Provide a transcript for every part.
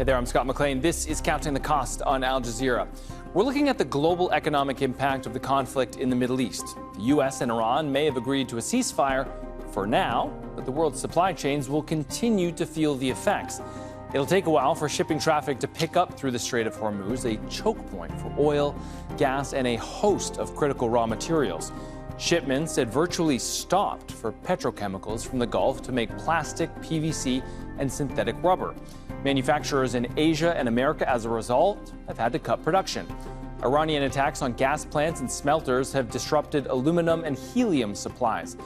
Hey there, I'm Scott McLean. This is Counting the Cost on Al Jazeera. We're looking at the global economic impact of the conflict in the Middle East. The U.S. and Iran may have agreed to a ceasefire for now, but the world's supply chains will continue to feel the effects. It'll take a while for shipping traffic to pick up through the Strait of Hormuz, a choke point for oil, gas, and a host of critical raw materials. Shipments had virtually stopped for petrochemicals from the Gulf to make plastic, PVC, and synthetic rubber. Manufacturers in Asia and America, as a result, have had to cut production. Iranian attacks on gas plants and smelters have disrupted aluminum and helium supplies.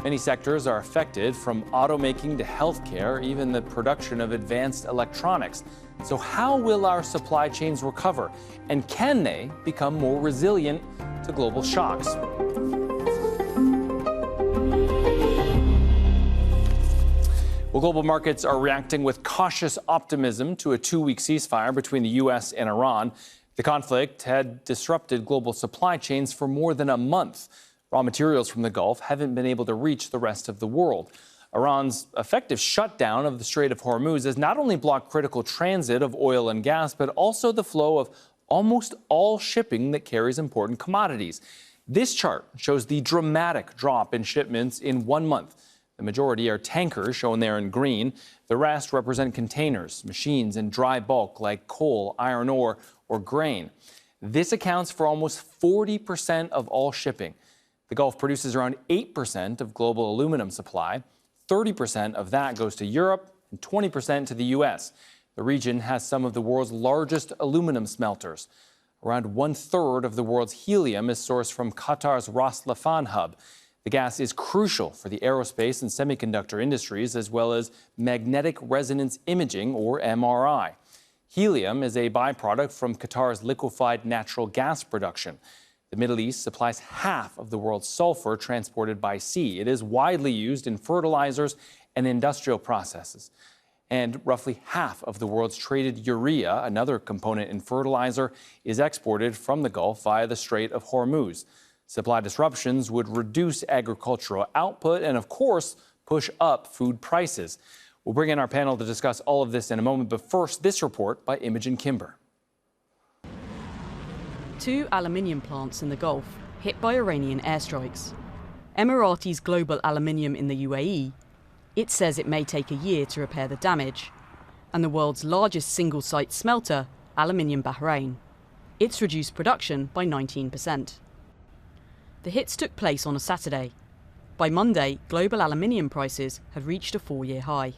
Many sectors are affected, from automaking to healthcare, even the production of advanced electronics. So how will our supply chains recover? And can they become more resilient to global shocks? Well, global markets are reacting with cautious optimism to a two-week ceasefire between the U.S. and Iran. The conflict had disrupted global supply chains for more than a month. Raw materials from the Gulf haven't been able to reach the rest of the world. Iran's effective shutdown of the Strait of Hormuz has not only blocked critical transit of oil and gas, but also the flow of almost all shipping that carries important commodities. This chart shows the dramatic drop in shipments in 1 month. The majority are tankers, shown there in green. The rest represent containers, machines, and dry bulk like coal, iron ore, or grain. This accounts for almost 40% of all shipping. The Gulf produces around 8% of global aluminum supply. 30% of that goes to Europe and 20% to the U.S. The region has some of the world's largest aluminum smelters. Around 1/3 of the world's helium is sourced from Qatar's Ras Laffan hub. The gas is crucial for the aerospace and semiconductor industries, as well as magnetic resonance imaging, or MRI. Helium is a byproduct from Qatar's liquefied natural gas production. The Middle East supplies half of the world's sulfur transported by sea. It is widely used in fertilizers and industrial processes. And roughly half of the world's traded urea, another component in fertilizer, is exported from the Gulf via the Strait of Hormuz. Supply disruptions would reduce agricultural output and, of course, push up food prices. We'll bring in our panel to discuss all of this in a moment, but first, this report by Imogen Kimber. 2 aluminium plants in the Gulf hit by Iranian airstrikes. Emirati's Global Aluminium in the UAE, it says it may take a year to repair the damage. And the world's largest single-site smelter, Aluminium Bahrain. It's reduced production by 19%. The hits took place on a Saturday. By Monday, global aluminium prices had reached a 4-year high.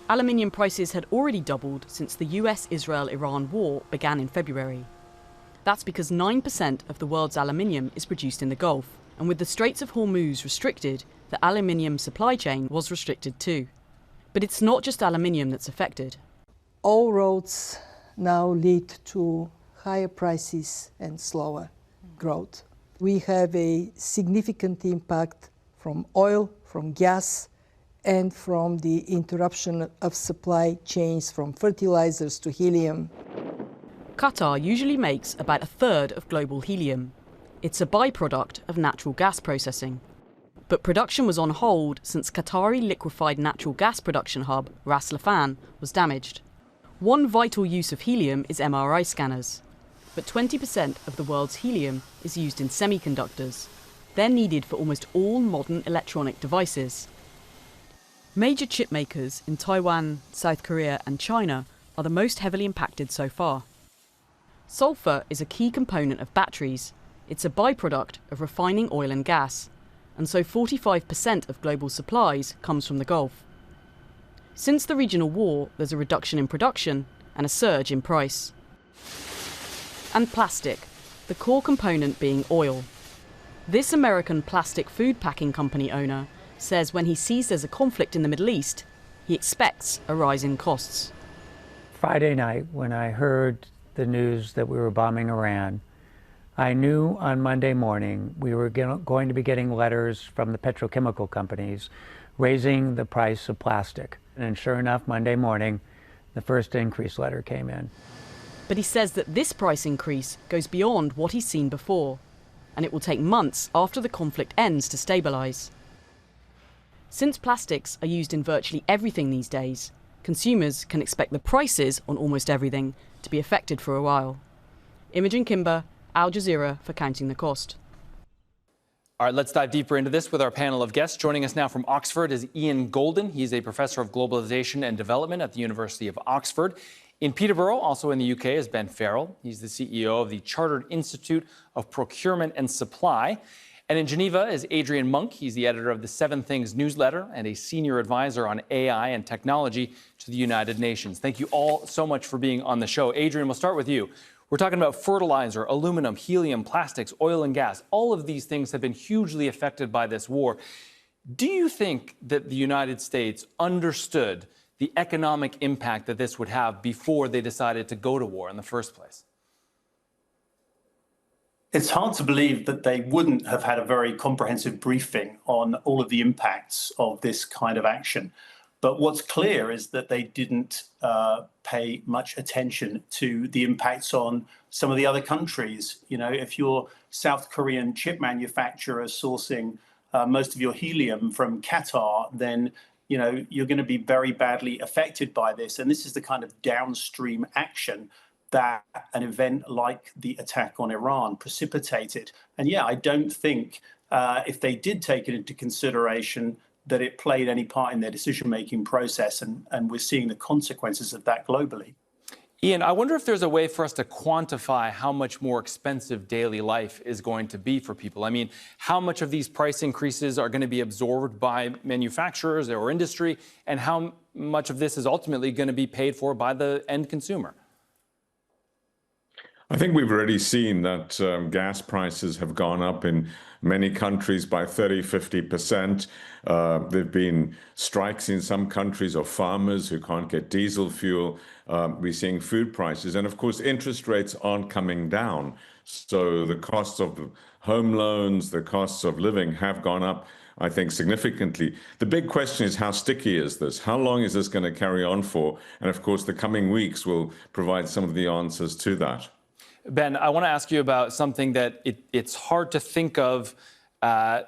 Aluminium prices had already doubled since the US-Israel-Iran war began in February. That's because 9% of the world's aluminium is produced in the Gulf, and with the Straits of Hormuz restricted, the aluminium supply chain was restricted too. But it's not just aluminium that's affected. All roads now lead to higher prices and slower growth. We have a significant impact from oil, from gas, and from the interruption of supply chains from fertilizers to helium. Qatar usually makes about 1/3 of global helium. It's a byproduct of natural gas processing. But production was on hold since Qatari liquefied natural gas production hub, Ras Laffan, was damaged. One vital use of helium is MRI scanners. But 20% of the world's helium is used in semiconductors. They're needed for almost all modern electronic devices. Major chip makers in Taiwan, South Korea, and China are the most heavily impacted so far. Sulfur is a key component of batteries. It's a byproduct of refining oil and gas, and so 45% of global supplies comes from the Gulf. Since the regional war, there's a reduction in production and a surge in price. And plastic, the core component being oil. This American plastic food packing company owner says when he sees there's a conflict in the Middle East, he expects a rise in costs. Friday night, when I heard the news that we were bombing Iran, I knew on Monday morning we were going to be getting letters from the petrochemical companies raising the price of plastic. And sure enough, Monday morning, the first increase letter came in. But he says that this price increase goes beyond what he's seen before, and it will take months after the conflict ends to stabilise. Since plastics are used in virtually everything these days, consumers can expect the prices on almost everything to be affected for a while. Imogen Kimber, Al Jazeera for Counting the Cost. All right, let's dive deeper into this with our panel of guests. Joining us now from Oxford is Ian Golden. He's a professor of globalization and development at the University of Oxford. In Peterborough, also in the UK, is Ben Farrell. He's the CEO of the Chartered Institute of Procurement and Supply. And in Geneva is Adrian Monk. He's the editor of the Seven Things newsletter and a senior advisor on AI and technology to the United Nations. Thank you all so much for being on the show. Adrian, we'll start with you. We're talking about fertilizer, aluminum, helium, plastics, oil and gas. All of these things have been hugely affected by this war. Do you think that the United States understood the economic impact that this would have before they decided to go to war in the first place? It's hard to believe that they wouldn't have had a very comprehensive briefing on all of the impacts of this kind of action. But what's clear is that they didn't pay much attention to the impacts on some of the other countries. You know, if you're South Korean chip manufacturer sourcing most of your helium from Qatar, then you know you're going to be very badly affected by this. And this is the kind of downstream action that an event like the attack on Iran precipitated. And yeah, I don't think if they did take it into consideration that it played any part in their decision-making process, and we're seeing the consequences of that globally. Ian, I wonder if there's a way for us to quantify how much more expensive daily life is going to be for people. I mean, how much of these price increases are going to be absorbed by manufacturers or industry, and how much of this is ultimately going to be paid for by the end consumer? I think we've already seen that gas prices have gone up in many countries by 30, 50%. There have been strikes in some countries of farmers who can't get diesel fuel. We're seeing food prices. And of course, interest rates aren't coming down. So the costs of home loans, the costs of living have gone up, I think, significantly. The big question is, how sticky is this? How long is this going to carry on for? And of course, the coming weeks will provide some of the answers to that. Ben, I want to ask you about something that it's hard to think of, something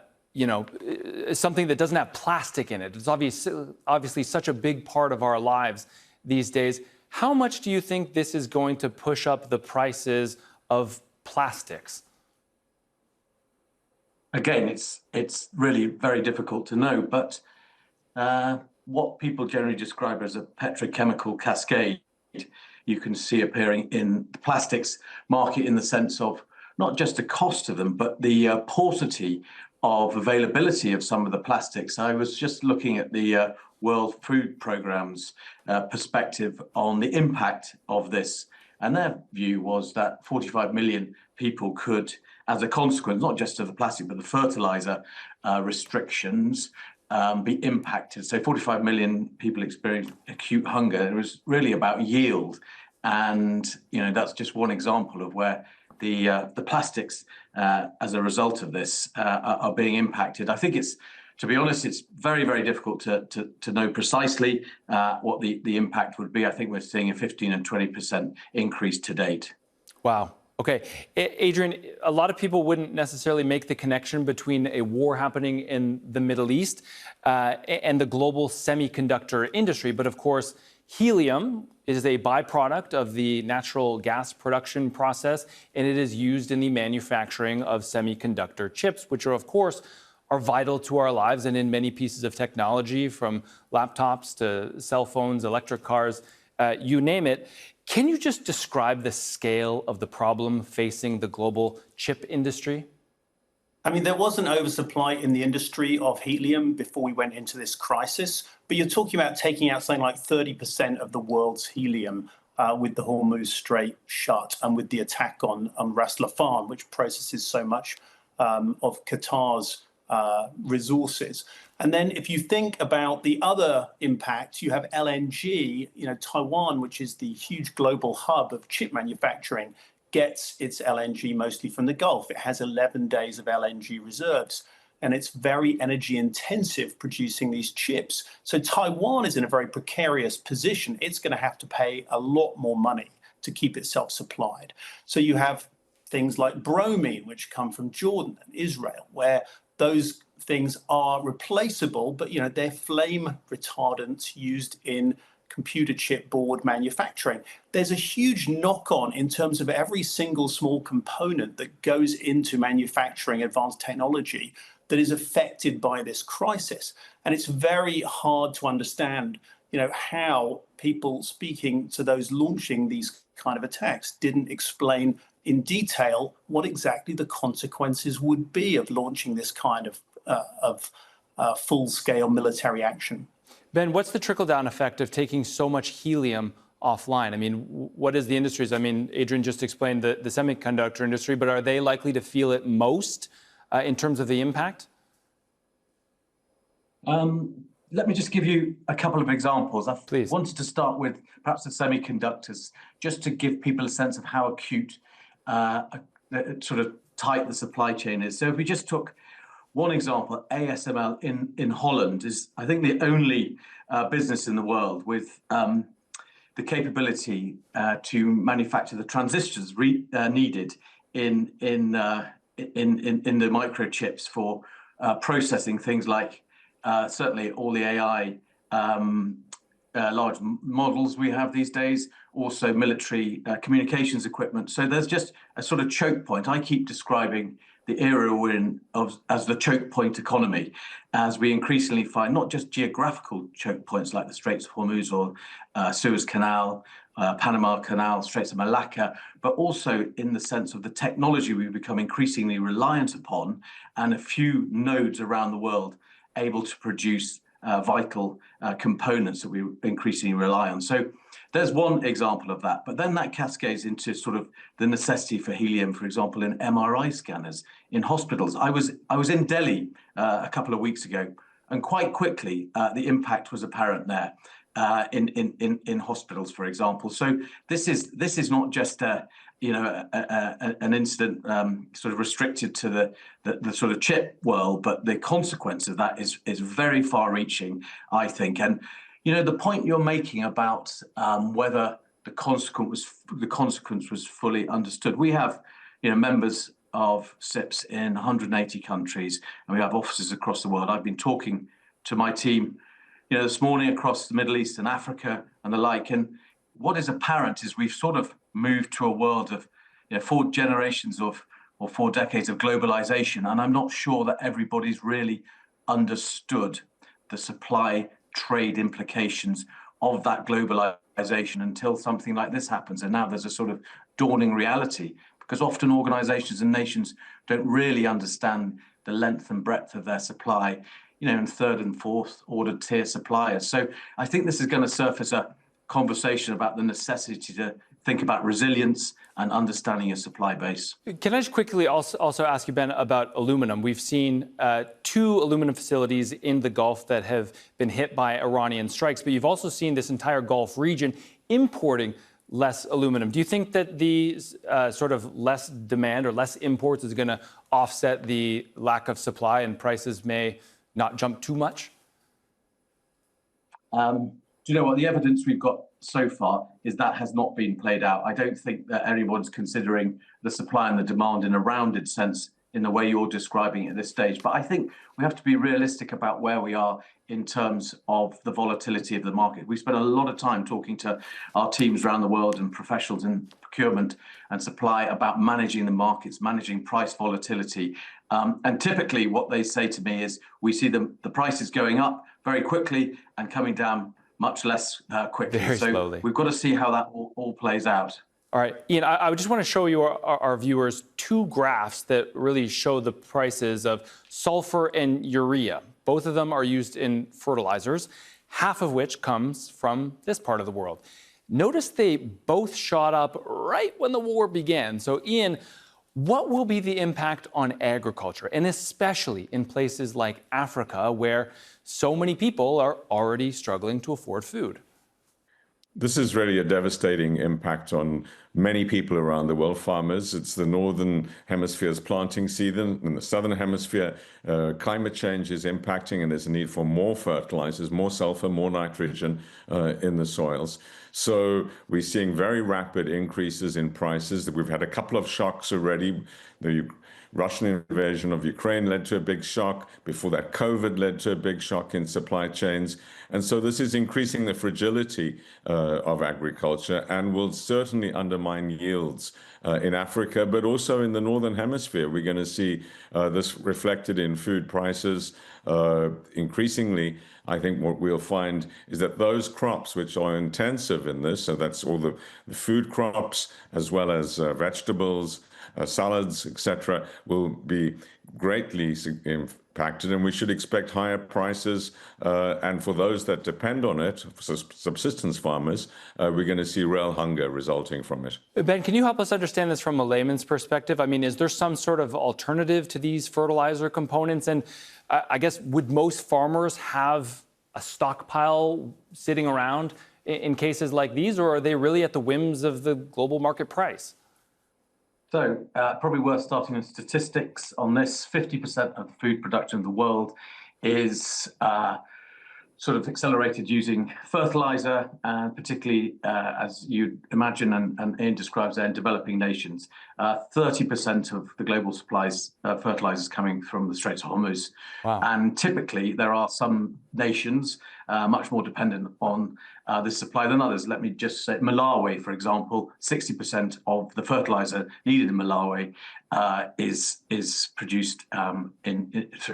that doesn't have plastic in it. It's obviously such a big part of our lives these days. How much do you think this is going to push up the prices of plastics? Again, it's really very difficult to know, but what people generally describe as a petrochemical cascade, you can see appearing in the plastics market in the sense of not just the cost of them, but the paucity of availability of some of the plastics. I was just looking at the World Food Programme's perspective on the impact of this. And their view was that 45 million people could, as a consequence, not just of the plastic, but the fertilizer restrictions, be impacted. So 45 million people experienced acute hunger. It was really about yield. And, that's just one example of where the plastics, as a result of this, are being impacted. I think to be honest, it's very, very difficult to know precisely what the impact would be. I think we're seeing a 15 and 20% increase to date. Wow. Okay. Adrian, a lot of people wouldn't necessarily make the connection between a war happening in the Middle East and the global semiconductor industry. But of course, helium is a byproduct of the natural gas production process, and it is used in the manufacturing of semiconductor chips, which are, of course, are vital to our lives and in many pieces of technology, from laptops to cell phones, electric cars, you name it. Can you just describe the scale of the problem facing the global chip industry? I mean, there was an oversupply in the industry of helium before we went into this crisis, but you're talking about taking out something like 30% of the world's helium with the Hormuz Strait shut and with the attack on Ras Laffan, which processes so much of Qatar's resources. And then if you think about the other impact, you have LNG. Taiwan, which is the huge global hub of chip manufacturing, gets its LNG mostly from the Gulf. It has 11 days of LNG reserves, and it's very energy intensive producing these chips. So Taiwan is in a very precarious position. It's going to have to pay a lot more money to keep itself supplied. So you have things like bromine, which come from Jordan and Israel, where those things are replaceable, but they're flame retardants used in computer chip board manufacturing. There's a huge knock-on in terms of every single small component that goes into manufacturing advanced technology that is affected by this crisis. And it's very hard to understand, how people speaking to those launching these kind of attacks didn't explain in detail what exactly the consequences would be of launching this kind of full-scale military action. Ben, what's the trickle-down effect of taking so much helium offline? I mean, what is the industries? I mean, Adrian just explained the semiconductor industry, but are they likely to feel it most in terms of the impact? Let me just give you a couple of examples. Please. Wanted to start with perhaps the semiconductors, just to give people a sense of how acute, sort of tight the supply chain is. So if we just took one example, ASML in Holland is, I think, the only business in the world with the capability to manufacture the transistors needed in the microchips for processing things like certainly all the AI large models we have these days, also military communications equipment. So there's just a sort of choke point. I keep describing the era we're in as the choke point economy, as we increasingly find not just geographical choke points like the Straits of Hormuz or Suez Canal, Panama Canal, Straits of Malacca, but also in the sense of the technology we become increasingly reliant upon, and a few nodes around the world able to produce vital components that we increasingly rely on. So there's one example of that, but then that cascades into sort of the necessity for helium, for example, in MRI scanners in hospitals. I was in Delhi a couple of weeks ago, and quite quickly the impact was apparent there in hospitals, for example. So this is not just an incident sort of restricted to the sort of chip world, but the consequence of that is very far-reaching, I think. And the point you're making about whether the consequence was fully understood. We have members of SIPs in 180 countries, and we have offices across the world. I've been talking to my team this morning across the Middle East and Africa and the like. And what is apparent is we've sort of moved to a world of 4 generations or 4 decades of globalization. And I'm not sure that everybody's really understood the supply trade implications of that globalization until something like this happens. And now there's a sort of dawning reality, because often organizations and nations don't really understand the length and breadth of their supply, in 3rd and 4th order tier suppliers. So I think this is going to surface a conversation about the necessity to think about resilience and understanding your supply base. Can I just quickly also ask you, Ben, about aluminum? We've seen 2 aluminum facilities in the Gulf that have been hit by Iranian strikes, but you've also seen this entire Gulf region importing less aluminum. Do you think that these sort of less demand or less imports is going to offset the lack of supply and prices may not jump too much? Do you know what? The evidence we've got so far is that has not been played out. I don't think that anyone's considering the supply and the demand in a rounded sense in the way you're describing it at this stage. But I think we have to be realistic about where we are in terms of the volatility of the market. We spent a lot of time talking to our teams around the world and professionals in procurement and supply about managing the markets, managing price volatility. And typically what they say to me is we see the prices going up very quickly and coming down much less quickly. Very slowly. We've got to see how that all plays out. All right, Ian, I just want to show you our viewers 2 graphs that really show the prices of sulfur and urea. Both of them are used in fertilizers, half of which comes from this part of the world. Notice they both shot up right when the war began. So, Ian, what will be the impact on agriculture, and especially in places like Africa, where so many people are already struggling to afford food? This is really a devastating impact on many people around the world, farmers. It's the northern hemisphere's planting season. In the southern hemisphere, climate change is impacting, and there's a need for more fertilizers, more sulfur, more nitrogen in the soils. So we're seeing very rapid increases in prices. We've had a couple of shocks already. The Russian invasion of Ukraine led to a big shock. Before that, COVID led to a big shock in supply chains. And so this is increasing the fragility of agriculture and will certainly undermine yields in Africa, but also in the Northern Hemisphere. We're going to see this reflected in food prices. Increasingly, I think what we'll find is that those crops which are intensive in this, so that's all the food crops as well as vegetables, salads, etc., will be greatly impacted, and we should expect higher prices. And for those that depend on it, for subsistence farmers, we're going to see real hunger resulting from it. Ben, can you help us understand this from a layman's perspective? I mean, is there some sort of alternative to these fertilizer components? And I guess, would most farmers have a stockpile sitting around in cases like these, or are they really at the whims of the global market price? So probably worth starting with statistics on this. 50% of food production in the world is sort of accelerated using fertilizer, particularly as you'd imagine, and Ian describes there, in developing nations. 30% of the global supplies of fertilizers coming from the Strait of Hormuz. Wow. And typically there are some nations much more dependent on this supply than others. Let me just say Malawi, for example, 60% of the fertilizer needed in Malawi is produced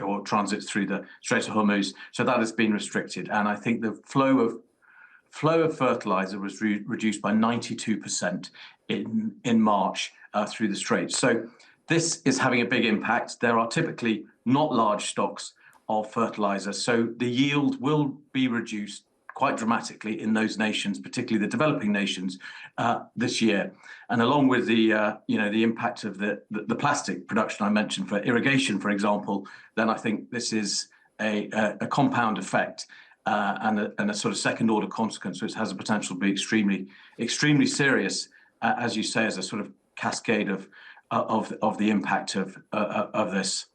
or transits through the Strait of Hormuz. So that has been restricted. And I think the flow of fertilizer was reduced by 92% in March through the Strait. So this is having a big impact. There are typically not large stocks of fertilizer, so the yield will be reduced quite dramatically in those nations, particularly the developing nations, this year. And along with the impact of the plastic production I mentioned for irrigation, for example, then I think this is a compound effect and a sort of second order consequence, which has a potential to be extremely serious, as you say, as a sort of cascade of the impact of this.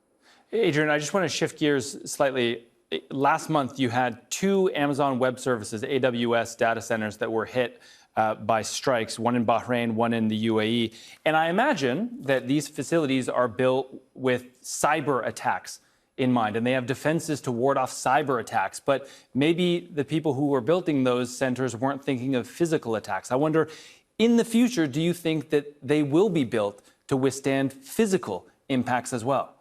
Adrian, I just want to shift gears slightly. Last month, you had 2 Amazon Web Services, AWS data centers that were hit by strikes, one in Bahrain, one in the UAE. And I imagine that these facilities are built with cyber attacks in mind, and they have defenses to ward off cyber attacks. But maybe the people who were building those centers weren't thinking of physical attacks. I wonder, in the future, do you think that they will be built to withstand physical impacts as well?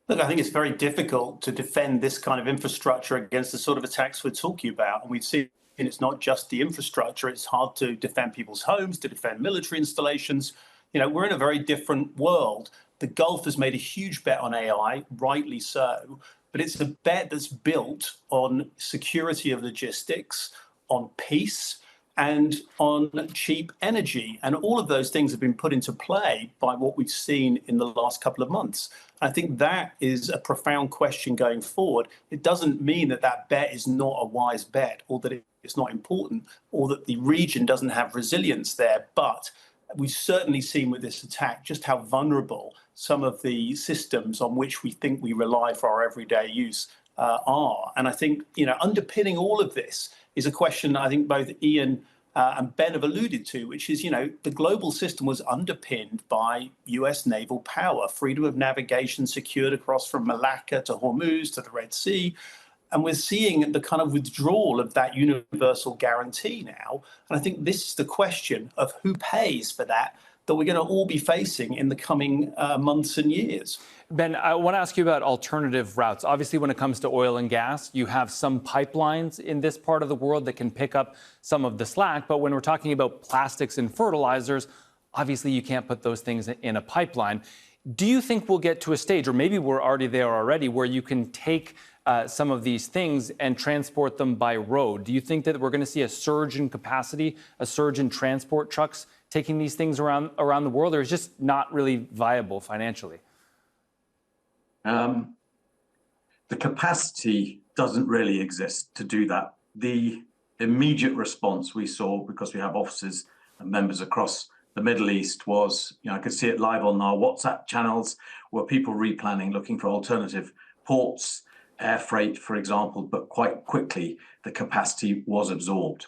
Look, I think it's very difficult to defend this kind of infrastructure against the sort of attacks we're talking about. And we've seen it's not just the infrastructure. It's hard to defend people's homes, to defend military installations. You know, we're in a very different world. The Gulf has made a huge bet on AI, rightly so, but it's a bet that's built on security of logistics, on peace, and on cheap energy. And all of those things have been put into play by what we've seen in the last couple of months. I think that is a profound question going forward. It doesn't mean that that bet is not a wise bet, or that it's not important, or that the region doesn't have resilience there. But we've certainly seen with this attack just how vulnerable some of the systems on which we think we rely for our everyday use are. And I think, underpinning all of this is a question I think both Ian and Ben have alluded to, which is, the global system was underpinned by US naval power, freedom of navigation secured across from Malacca to Hormuz to the Red Sea. And we're seeing the kind of withdrawal of that universal guarantee now. And I think this is the question of who pays for that we're going to all be facing in the coming months and years. Ben, I want to ask you about alternative routes. Obviously, when it comes to oil and gas, you have some pipelines in this part of the world that can pick up some of the slack. But when we're talking about plastics and fertilizers, obviously you can't put those things in a pipeline. Do you think we'll get to a stage, or maybe we're already there already, where you can take some of these things and transport them by road? Do you think that we're going to see a surge in capacity, a surge in transport trucks taking these things around the world, or is it just not really viable financially? The capacity doesn't really exist to do that. The immediate response we saw, because we have offices and members across the Middle East was, I could see it live on our WhatsApp channels, were people replanning, looking for alternative ports, air freight, for example, but quite quickly the capacity was absorbed.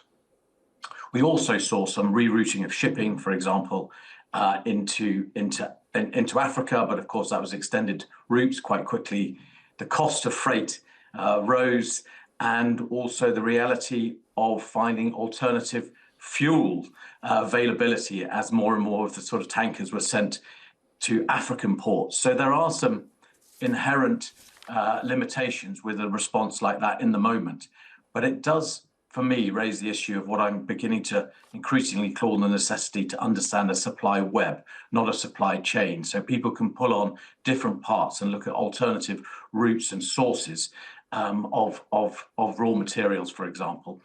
We also saw some rerouting of shipping, for example, into Africa, but of course that was extended routes quite quickly. The cost of freight rose, and also the reality of finding alternative fuel availability as more and more of the sort of tankers were sent to African ports. So there are some inherent limitations with a response like that in the moment. But it does, for me, raise the issue of what I'm beginning to increasingly call the necessity to understand a supply web, not a supply chain. So people can pull on different parts and look at alternative routes and sources of raw materials, for example.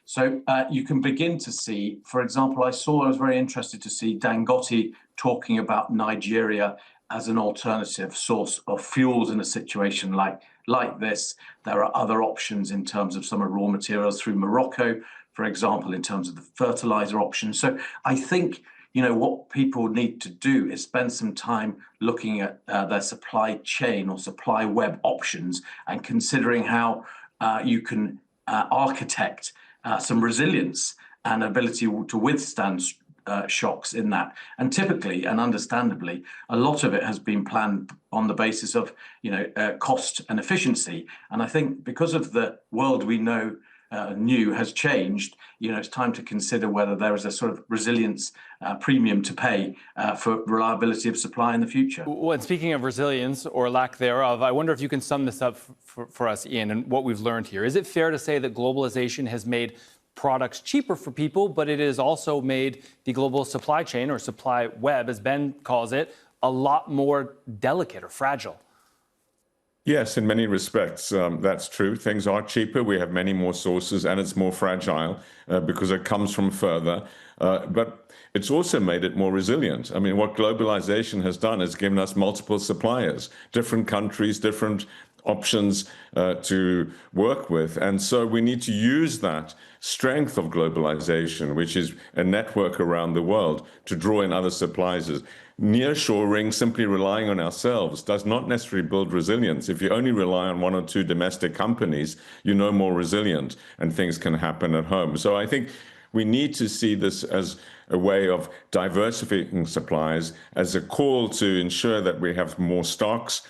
So you can begin to see, for example, I was very interested to see Dangote talking about Nigeria as an alternative source of fuels in a situation like this. There are other options in terms of some of raw materials through Morocco, for example, in terms of the fertilizer options. So I think, what people need to do is spend some time looking at their supply chain or supply web options and considering how you can architect some resilience and ability to withstand shocks in that. And typically and understandably, a lot of it has been planned on the basis of, cost and efficiency. And I think because of the world we know new has changed, it's time to consider whether there is a sort of resilience premium to pay for reliability of supply in the future. Well, and speaking of resilience or lack thereof, I wonder if you can sum this up for us, Ian, and what we've learned here. Is it fair to say that globalization has made products cheaper for people, but it has also made the global supply chain or supply web, as Ben calls it, a lot more delicate or fragile? Yes, in many respects, that's true. Things are cheaper. We have many more sources, and it's more fragile because it comes from further. But it's also made it more resilient. I mean, what globalization has done is given us multiple suppliers, different countries, different options to work with. And so we need to use that strength of globalization, which is a network around the world, to draw in other suppliers. Nearshoring, simply relying on ourselves, does not necessarily build resilience. If you only rely on one or two domestic companies, you're no more resilient and things can happen at home. So I think we need to see this as a way of diversifying supplies, as a call to ensure that we have more stocks.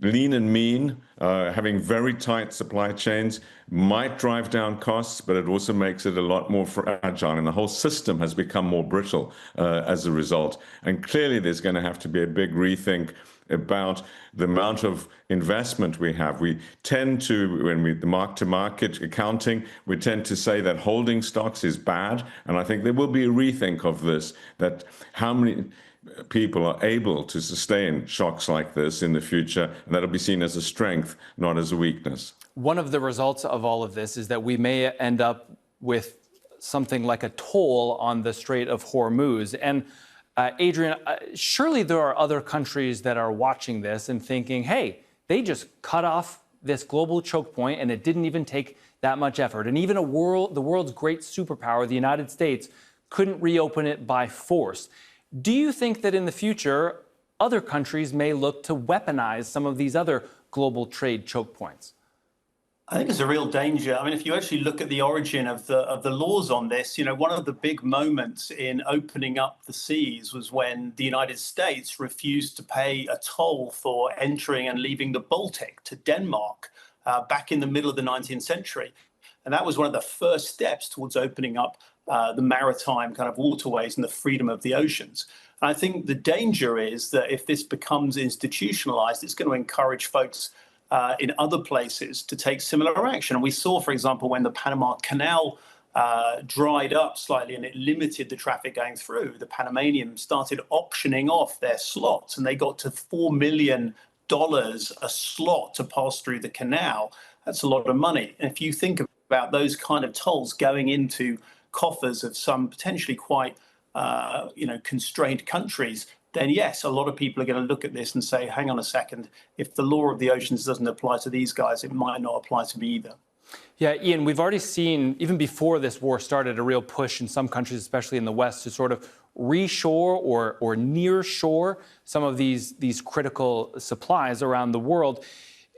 Lean and mean, having very tight supply chains might drive down costs, but it also makes it a lot more fragile. And the whole system has become more brittle as a result. And clearly there's going to have to be a big rethink about the amount of investment we have. We tend to, when the mark-to-market accounting, we tend to say that holding stocks is bad. And I think there will be a rethink of this, that how many people are able to sustain shocks like this in the future, and that'll be seen as a strength, not as a weakness. One of the results of all of this is that we may end up with something like a toll on the Strait of Hormuz. And Adrian, surely there are other countries that are watching this and thinking, hey, they just cut off this global choke point and it didn't even take that much effort. And even the world's great superpower, the United States, couldn't reopen it by force. Do you think that in the future, other countries may look to weaponize some of these other global trade choke points? I think it's a real danger. I mean, if you actually look at the origin of the laws on this, one of the big moments in opening up the seas was when the United States refused to pay a toll for entering and leaving the Baltic to Denmark back in the middle of the 19th century. And that was one of the first steps towards opening up the maritime kind of waterways and the freedom of the oceans. And I think the danger is that if this becomes institutionalized, it's going to encourage folks in other places to take similar action. And we saw, for example, when the Panama Canal dried up slightly and it limited the traffic going through, the Panamanian started auctioning off their slots, and they got to $4 million a slot to pass through the canal. That's a lot of money. And if you think about those kind of tolls going into coffers of some potentially quite constrained countries, then yes, a lot of people are going to look at this and say, hang on a second, if the law of the oceans doesn't apply to these guys, it might not apply to me either. Yeah, Ian, we've already seen, even before this war started, a real push in some countries, especially in the West, to sort of reshore or near-shore some of these critical supplies around the world.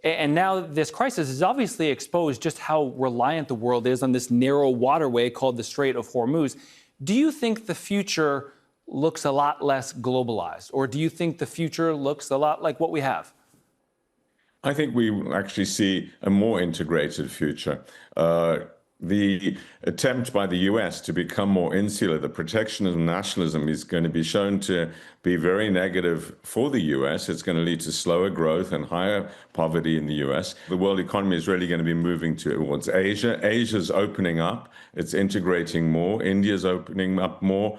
And now this crisis has obviously exposed just how reliant the world is on this narrow waterway called the Strait of Hormuz. Do you think the future looks a lot less globalized, or do you think the future looks a lot like what we have? I think we will actually see a more integrated future. The attempt by the US to become more insular, the protectionism, nationalism is going to be shown to be very negative for the US. It's going to lead to slower growth and higher poverty in the US. The world economy is really going to be moving towards Asia. Asia's opening up. It's integrating more. India's opening up more.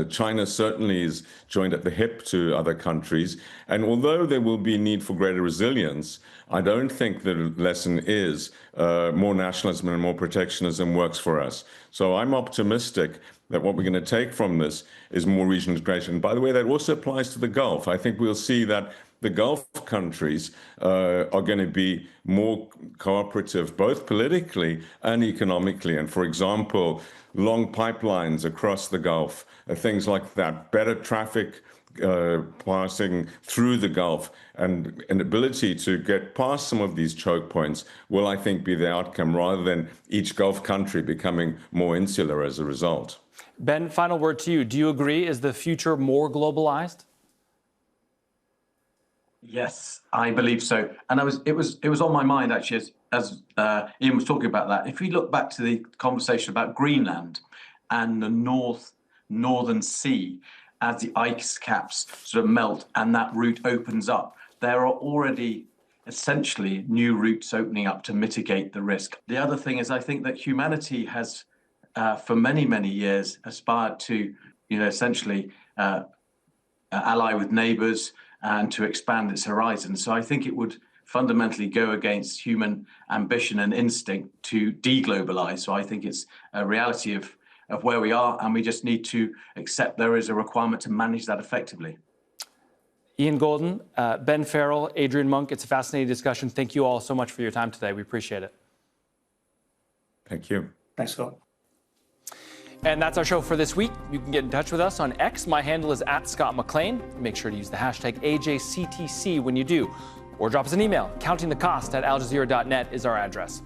China certainly is joined at the hip to other countries. And although there will be need for greater resilience, I don't think the lesson is more nationalism and more protectionism works for us. So I'm optimistic that what we're going to take from this is more regional integration. And by the way, that also applies to the Gulf. I think we'll see that the Gulf countries are going to be more cooperative, both politically and economically. And for example, long pipelines across the Gulf, things like that, better traffic passing through the Gulf, and an ability to get past some of these choke points will, I think, be the outcome, rather than each Gulf country becoming more insular as a result. Ben, final word to you. Do you agree? Is the future more globalized? Yes, I believe so. And it was on my mind, actually, as Ian was talking about that. If we look back to the conversation about Greenland and the northern sea, as the ice caps sort of melt and that route opens up, there are already essentially new routes opening up to mitigate the risk. The other thing is, I think that humanity has, for many, many years, aspired to, essentially ally with neighbors and to expand its horizons. So I think it would fundamentally go against human ambition and instinct to deglobalize. So I think it's a reality of where we are, and we just need to accept there is a requirement to manage that effectively. Ian Golden, Ben Farrell, Adrian Monk, it's a fascinating discussion. Thank you all so much for your time today. We appreciate it. Thank you. Thanks, Scott. And that's our show for this week. You can get in touch with us on X. My handle is @ScottMcLean. Make sure to use the hashtag AJCTC when you do. Or drop us an email. Countingthecost@aljazeera.net is our address.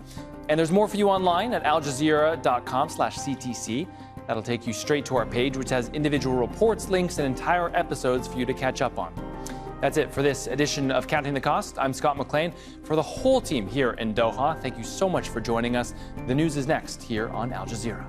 And there's more for you online at aljazeera.com/CTC. That'll take you straight to our page, which has individual reports, links, and entire episodes for you to catch up on. That's it for this edition of Counting the Cost. I'm Scott McLean. For the whole team here in Doha, thank you so much for joining us. The news is next here on Al Jazeera.